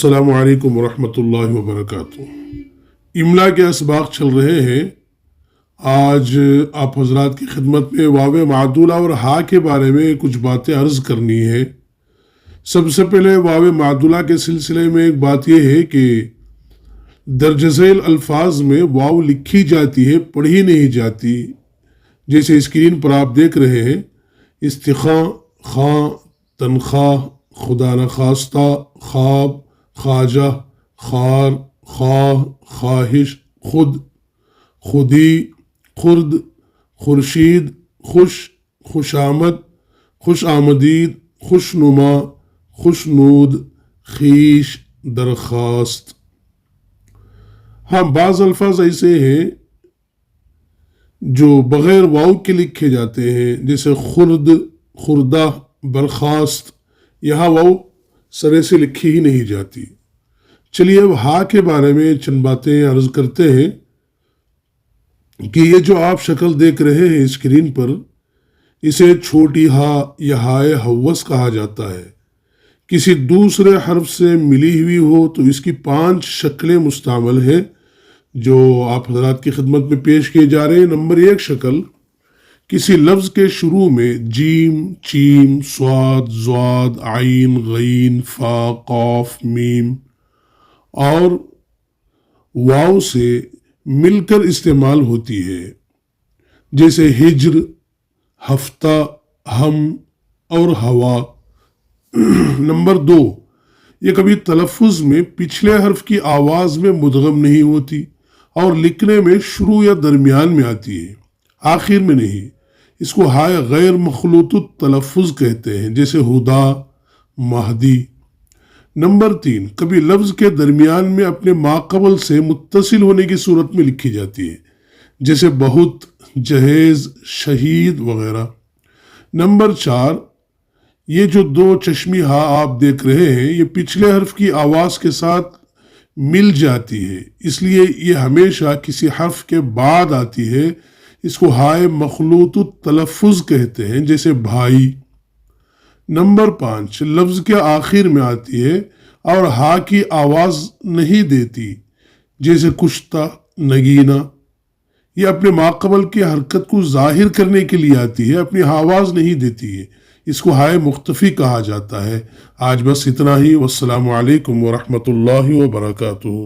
अस्सलामु अलैकुम वरहमतुल्लाहि वबरकातुह। इमला के असबाक चल रहे हैं। आज आप हजरात की खिदमत में वाव मादूला और हा के बारे में कुछ बातें अर्ज करनी है। सबसे पहले वाव मादूला के सिलसिले में एक बात यह है कि दर्ज झेल अल्फाज में वाव लिखी जाती है, पढ़ी नहीं जाती। जैसे स्क्रीन पर आप देख रहे हैं, इस्तिखा, खां, तनख्वाह, खुदा न खास्ता, ख्वाब, ख्वाजा, खार, ख्वाह, ख्वाहिश, खुद, खुदी, खुर्द, खुर्शीद, खुश, खुशामद, खुश आमदीद, खुशनुमा, खुशनूद, खीश, दरख्वास्त। हाँ, बाज़ अल्फाज ऐसे हैं जो बग़ैर वाव के लिखे जाते हैं, जैसे खुर्द, खुर्दा, बर्खास्त। यहाँ वाव सरे से लिखी ही नहीं जाती। चलिए अब हा के बारे में चंद बातें अर्ज करते हैं कि ये जो आप शक्ल देख रहे हैं स्क्रीन पर, इसे छोटी हा या हाय हवस कहा जाता है। किसी दूसरे हर्फ से मिली हुई हो तो इसकी 5 शक्लें मुस्तामल हैं जो आप हज़रात की खिदमत में पेश किए जा रहे हैं। नंबर 1 शक्ल, किसी लफ्ज़ के शुरू में जीम, चीम, स्वाद, ज़्वाद, आइन, गईन, फा, कॉफ, मीम और वाव से मिलकर इस्तेमाल होती है, जैसे हिज्र, हफ्ता, हम और हवा। नंबर 2, ये कभी तलफ़ुज़ में पिछले हर्फ की आवाज़ में मुदगम नहीं होती और लिखने में शुरू या दरमियान में आती है, आखिर में नहीं। इसको हाय गैर मखलूतुत तलफ़ुज़ कहते हैं, जैसे हुदा, महदी। नंबर 3, कभी लफ्ज़ के दरमियान में अपने माक़बल से मुत्तसिल होने की सूरत में लिखी जाती है, जैसे बहुत, जहेज़, शहीद वगैरह। नंबर 4, ये जो 2 चश्मी हा आप देख रहे हैं, ये पिछले हर्फ की आवाज़ के साथ मिल जाती है, इसलिए ये हमेशा किसी हर्फ के बाद आती है। इसको हाय मखलूतुत तलफ़ुज़ कहते हैं, जैसे भाई। नंबर 5, लफ्ज़ के आखिर में आती है और हा की आवाज़ नहीं देती, जैसे कुश्ता, नगीना। ये अपने माक़बल की हरकत को ज़ाहिर करने के लिए आती है, अपनी आवाज़ नहीं देती है। इसको हाय मुख्तफ़ी कहा जाता है। आज बस इतना ही। वस्सलामु अलैकुम वरहमतुल्लाहि वबरकातुहू।